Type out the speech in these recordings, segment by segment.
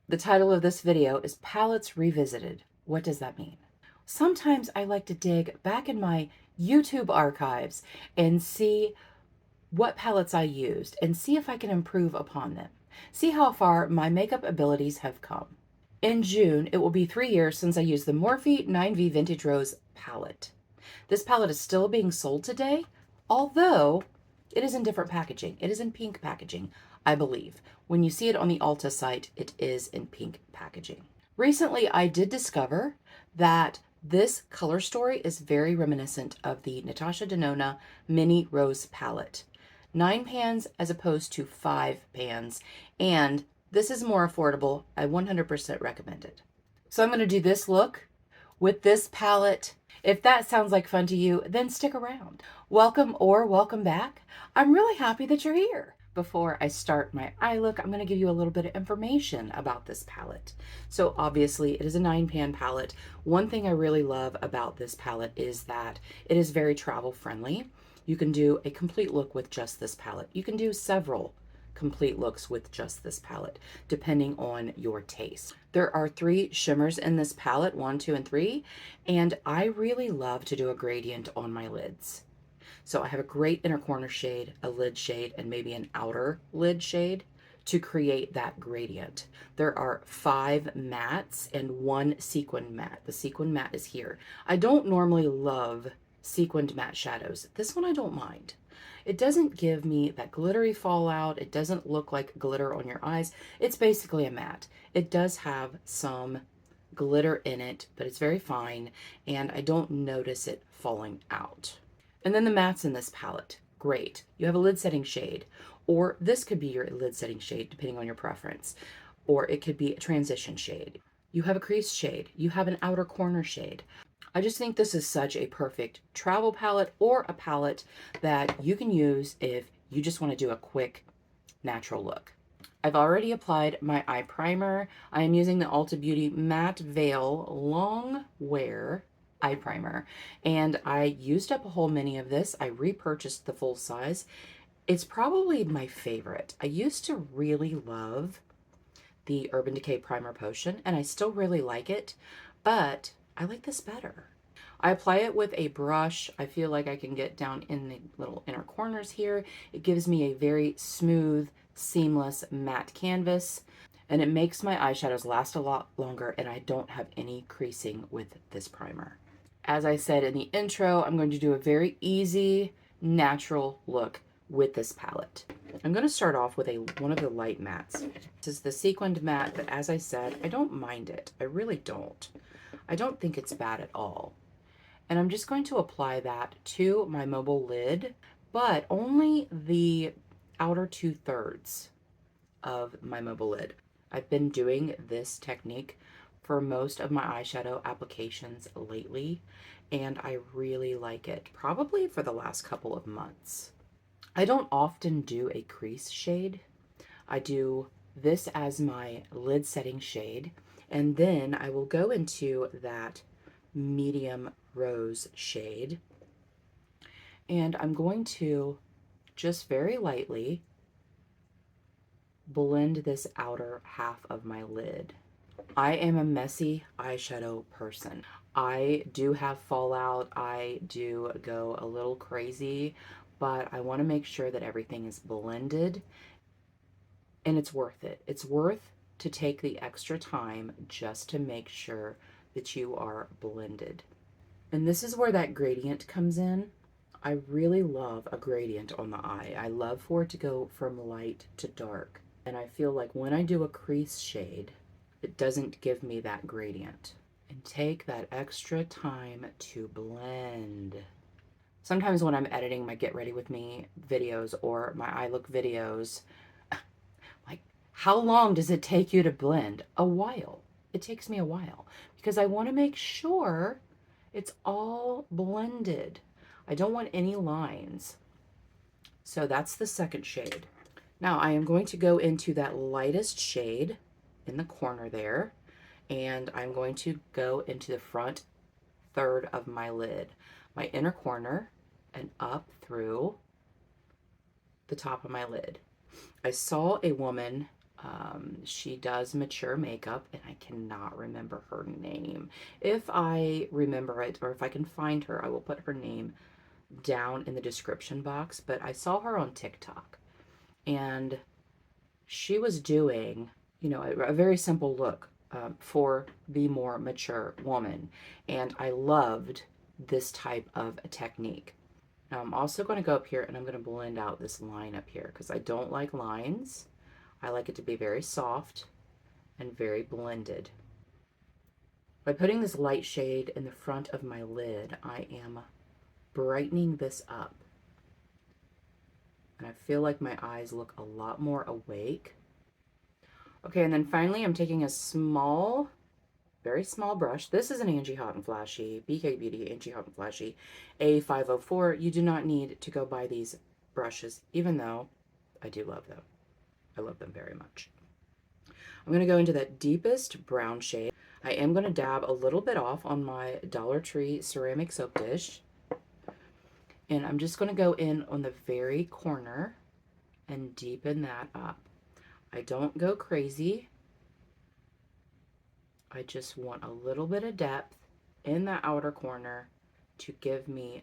The title of this video is Palettes Revisited. What does that mean? Sometimes I like to dig back in my YouTube archives and see what palettes I used and see if I can improve upon them. See how far my makeup abilities have come. In June, it will be 3 years since I used the Morphe 9V Vintage Rose palette. This palette is still being sold today, although it is in different packaging. It is in pink packaging, I believe. When you see it on the Ulta site, it is in pink packaging. Recently, I did discover that this color story is very reminiscent of the Natasha Denona Mini Rose palette. 9 pans as opposed to 5 pans, and this is more affordable. I 100% recommend it. So I'm going to do this look with this palette. If that sounds like fun to you, then stick around. Welcome or welcome back. I'm really happy that you're here. Before I start my eye look, I'm going to give you a little bit of information about this palette. So obviously it is a 9-pan palette. One thing I really love about this palette is that it is very travel friendly. You can do a complete look with just this palette. You can do several complete looks with just this palette, depending on your taste. There are 3 shimmers in this palette, 1, 2, and 3, and I really love to do a gradient on my lids. So I have a great inner corner shade, a lid shade, and maybe an outer lid shade to create that gradient. There are 5 mattes and 1 sequined matte. The sequined matte is here. I don't normally love sequined matte shadows. This one I don't mind. It doesn't give me that glittery fallout. It doesn't look like glitter on your eyes. It's basically a matte. It does have some glitter in it, but it's very fine, and I don't notice it falling out. And then the mattes in this palette, great. You have a lid setting shade, or this could be your lid setting shade depending on your preference, or it could be a transition shade. You have a crease shade, you have an outer corner shade. I just think this is such a perfect travel palette or a palette that you can use if you just want to do a quick natural look. I've already applied my eye primer. I am using the Ulta Beauty Matte Veil Long Wear eye primer, and I used up a whole mini of this. I repurchased the full size. It's probably my favorite. I used to really love the Urban Decay Primer Potion, and I still really like it, but I like this better. I apply it with a brush. I feel like I can get down in the little inner corners here. It gives me a very smooth, seamless matte canvas, and it makes my eyeshadows last a lot longer, and I don't have any creasing with this primer. As I said in the intro, I'm going to do a very easy, natural look with this palette. I'm going to start off with one of the light mattes. This is the sequined matte, but as I said, I don't mind it. I really don't. I don't think it's bad at all. And I'm just going to apply that to my mobile lid, but only the outer 2/3 of my mobile lid. I've been doing this technique for most of my eyeshadow applications lately, and I really like it, probably for the last couple of months. I don't often do a crease shade. I do this as my lid setting shade, and then I will go into that medium rose shade, and I'm going to just very lightly blend this outer half of my lid. I am a messy eyeshadow person. I do have fallout. I do go a little crazy, but I want to make sure that everything is blended, and it's worth it. It's worth to take the extra time just to make sure that you are blended. And this is where that gradient comes in. I really love a gradient on the eye. I love for it to go from light to dark. And I feel like when I do a crease shade, it doesn't give me that gradient. And take that extra time to blend. Sometimes when I'm editing my Get Ready With Me videos or my eye look videos, like, how long does it take you to blend? A while. It takes me a while because I want to make sure it's all blended. I don't want any lines. So that's the second shade. Now I am going to go into that lightest shade in the corner there, and I'm going to go into the front third of my lid, my inner corner, and up through the top of my lid. I saw a woman She does mature makeup, and I cannot remember her name. If I remember it, or if I can find her, I will put her name down in the description box. But I saw her on TikTok, and she was doing, you know, a very simple look for the more mature woman. And I loved this type of technique. Now I'm also going to go up here and I'm going to blend out this line up here because I don't like lines. I like it to be very soft and very blended. By putting this light shade in the front of my lid, I am brightening this up. And I feel like my eyes look a lot more awake. Okay, and then finally I'm taking a small, very small brush. This is an Angie Hot and Flashy, BK Beauty Angie Hot and Flashy A504. You do not need to go buy these brushes, even though I do love them. I love them very much. I'm going to go into that deepest brown shade. I am going to dab a little bit off on my Dollar Tree ceramic soap dish. And I'm just going to go in on the very corner and deepen that up. I don't go crazy. I just want a little bit of depth in the outer corner to give me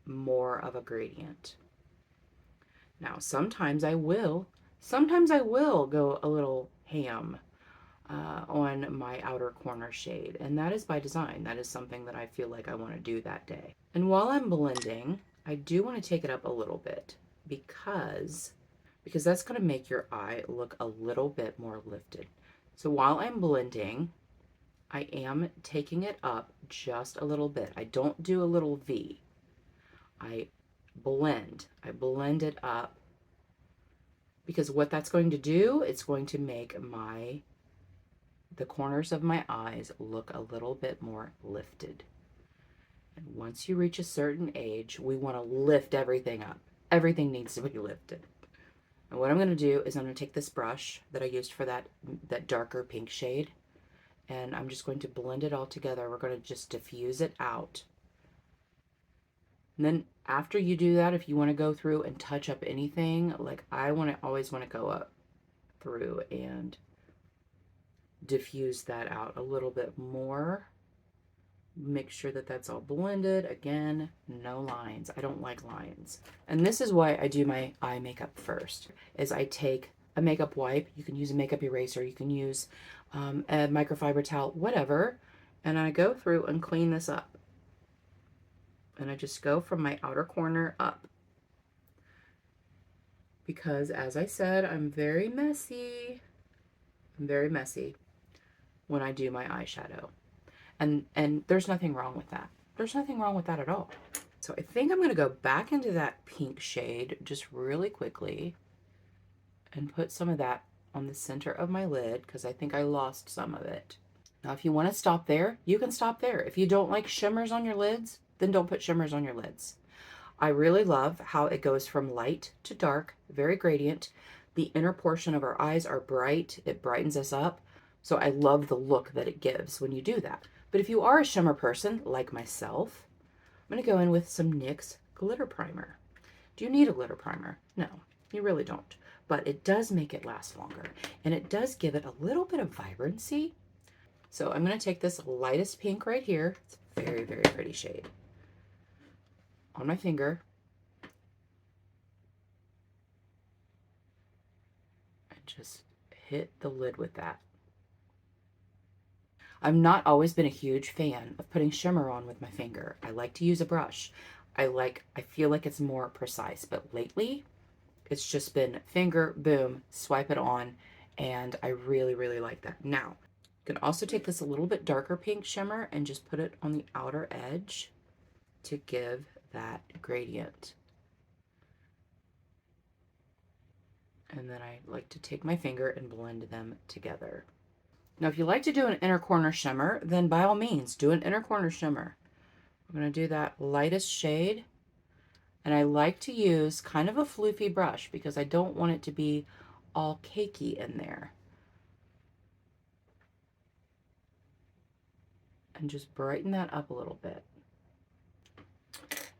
more of a gradient. Now, sometimes I will go a little ham on my outer corner shade, and that is by design. That is something that I feel like I want to do that day. And while I'm blending, I do want to take it up a little bit because that's going to make your eye look a little bit more lifted. So while I'm blending, I am taking it up just a little bit. I don't do a little V. I blend it up, because what that's going to do, it's going to make the corners of my eyes look a little bit more lifted. And once you reach a certain age, we want to lift everything up. Everything needs to be lifted. And what I'm going to do is I'm going to take this brush that I used for that darker pink shade, and I'm just going to blend it all together. We're going to just diffuse it out. And then after you do that, if you want to go through and touch up anything, like I always want to go up through and diffuse that out a little bit more. Make sure that that's all blended. Again, no lines. I don't like lines. And this is why I do my eye makeup first, is I take a makeup wipe. You can use a makeup eraser. You can use a microfiber towel, whatever. And I go through and clean this up. And I just go from my outer corner up. Because as I said, I'm very messy. I'm very messy when I do my eyeshadow. And there's nothing wrong with that. There's nothing wrong with that at all. So I think I'm going to go back into that pink shade just really quickly and put some of that on the center of my lid because I think I lost some of it. Now, if you want to stop there, you can stop there. If you don't like shimmers on your lids, then don't put shimmers on your lids. I really love how it goes from light to dark, very gradient. The inner portion of our eyes are bright. It brightens us up. So I love the look that it gives when you do that. But if you are a shimmer person like myself, I'm going to go in with some NYX glitter primer. Do you need a glitter primer? No, you really don't. But it does make it last longer, and it does give it a little bit of vibrancy. So I'm going to take this lightest pink right here. It's a very, very pretty shade. On my finger. And just hit the lid with that. I've not always been a huge fan of putting shimmer on with my finger. I like to use a brush. I feel like it's more precise, but lately it's just been finger, boom, swipe it on, and I really, really like that. Now, you can also take this a little bit darker pink shimmer and just put it on the outer edge to give that gradient. And then I like to take my finger and blend them together. Now, if you like to do an inner corner shimmer, then by all means, do an inner corner shimmer. I'm going to do that lightest shade. And I like to use kind of a floofy brush because I don't want it to be all cakey in there. And just brighten that up a little bit.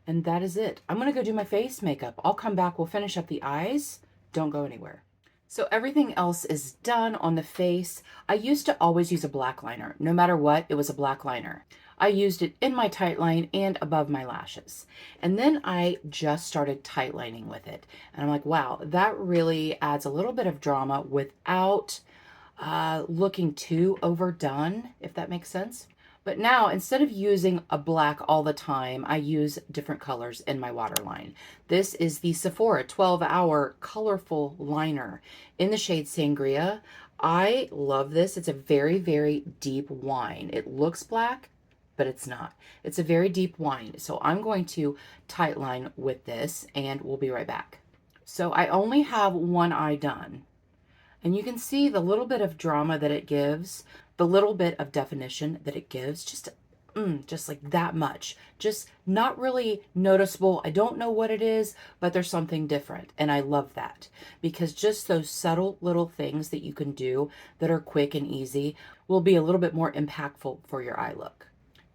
And that is it. I'm going to go do my face makeup. I'll come back. We'll finish up the eyes. Don't go anywhere. So everything else is done on the face. I used to always use a black liner. No matter what, it was a black liner. I used it in my tight line and above my lashes. And then I just started tight lining with it. And I'm like, wow, that really adds a little bit of drama without looking too overdone, if that makes sense. But now, instead of using a black all the time, I use different colors in my waterline. This is the Sephora 12-hour colorful liner in the shade Sangria. I love this. It's a very, very deep wine. It looks black, but it's not. It's a very deep wine. So I'm going to tightline with this, and we'll be right back. So I only have one eye done. And you can see the little bit of drama that it gives, the little bit of definition that it gives, just like that much. Just not really noticeable. I don't know what it is, but there's something different. And I love that because just those subtle little things that you can do that are quick and easy will be a little bit more impactful for your eye look.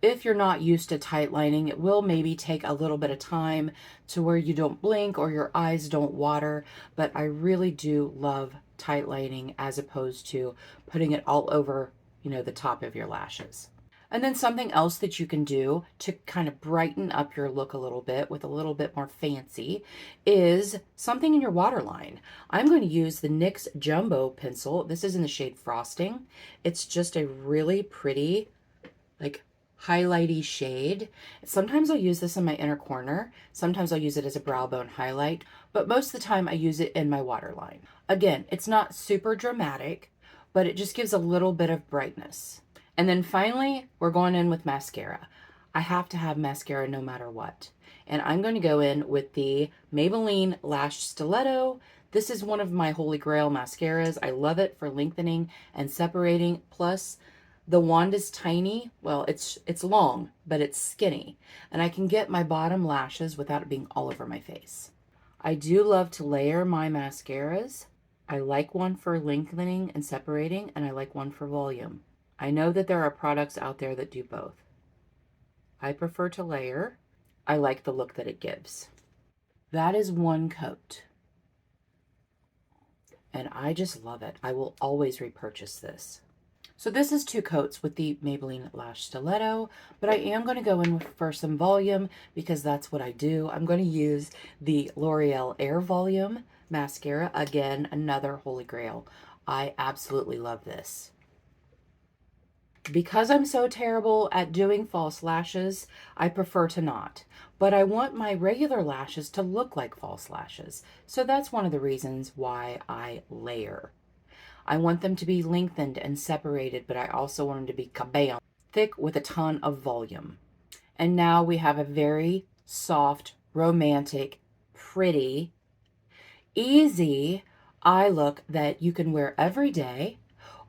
If you're not used to tight lining, it will maybe take a little bit of time to where you don't blink or your eyes don't water, but I really do love tight lining as opposed to putting it all over, the top of your lashes. And then something else that you can do to kind of brighten up your look a little bit with a little bit more fancy is something in your waterline. I'm going to use the NYX Jumbo pencil. This is in the shade Frosting. It's just a really pretty, like, highlighty shade. Sometimes I'll use this in my inner corner. Sometimes I'll use it as a brow bone highlight, but most of the time I use it in my waterline. Again, it's not super dramatic, but it just gives a little bit of brightness. And then finally, we're going in with mascara. I have to have mascara no matter what. And I'm going to go in with the Maybelline Lash Stiletto. This is one of my holy grail mascaras. I love it for lengthening and separating. Plus, the wand is tiny. Well, it's long, but it's skinny. And I can get my bottom lashes without it being all over my face. I do love to layer my mascaras. I like one for lengthening and separating, and I like one for volume. I know that there are products out there that do both. I prefer to layer. I like the look that it gives. That is one coat. And I just love it. I will always repurchase this. So this is 2 coats with the Maybelline Lash Stiletto, but I am going to go in for some volume because that's what I do. I'm going to use the L'Oreal Air Volume Mascara. Again, another holy grail. I absolutely love this. Because I'm so terrible at doing false lashes, I prefer to not. But I want my regular lashes to look like false lashes. So that's one of the reasons why I layer. I want them to be lengthened and separated, but I also want them to be kabam, thick with a ton of volume. And now we have a very soft, romantic, pretty, easy eye look that you can wear every day,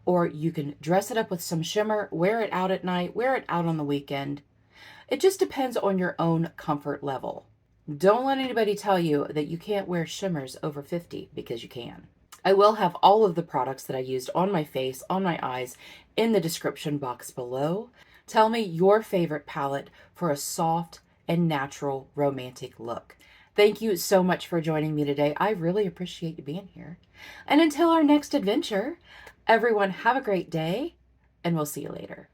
or you can dress it up with some shimmer, wear it out at night, wear it out on the weekend. It just depends on your own comfort level. Don't let anybody tell you that you can't wear shimmers over 50 because you can. I will have all of the products that I used on my face, on my eyes, in the description box below. Tell me your favorite palette for a soft and natural romantic look. Thank you so much for joining me today. I really appreciate you being here. And until our next adventure, everyone have a great day, and we'll see you later.